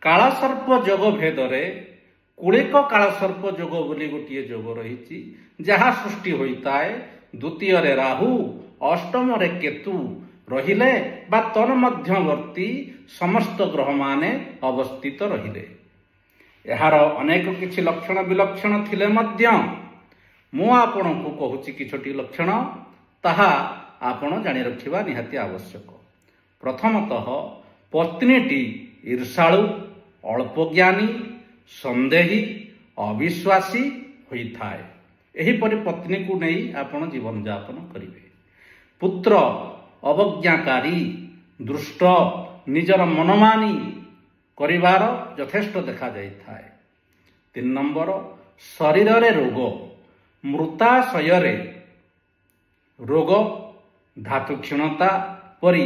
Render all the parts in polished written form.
कालसर्प जोग भेदरे कुलिक कालसर्प जोग बोली गोटे जोग रही जहाँ सृष्टि होता है। द्वितीय राहु अष्टम केतु रहिले बा तन्मध्यवर्ती समस्त ग्रह माने अवस्थित रहिले। यार अनेक किछि लक्षण विलक्षण थिले मध्य मु आपणको कहूछि किछोटी लक्षण ताहा आपण जानि रखिबा निहाती आवश्यक। प्रथमतः पत्नीटी ईर्षाळु अल्पज्ञानी संदेही अविश्वासी होइथाए। एहीपरि पत्नी को नहीं आपण जीवन यापन करिवे। पुत्र अवज्ञाकारी दुष्ट निजर मनमानी करिवार यथेष्ट देखा जाइथाए। 3 नंबर शरीर रे रोग मृताशय रोग धातु क्षीणता परी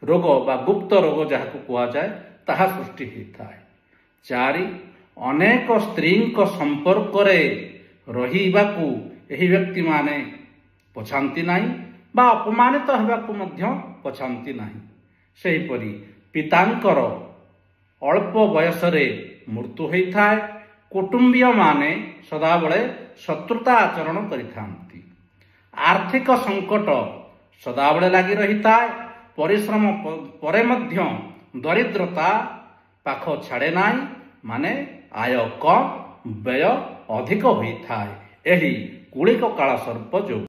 रोग बा गुप्त रोग जहाँ कह जाए ताहा सृष्टि होता है। 4 अनेक स्त्री संपर्क रहिबाकू एही व्यक्ति माने पछांती नाही बा अपमानित होबाकू मध्य पछांती नाही। सेहीपरि पितांकर अल्प बयस रे मृत्यु होता है। कुटुंबीय माने सदाबले शत्रुता आचरण करिथांती। आर्थिक संकट सदाबले लागि रहिता है। परिश्रम परे मध्य दरिद्रता पाख छाड़े नाई माने आय कम व्यय अधिक होता है। यही कुलिक कालसर्प जोग।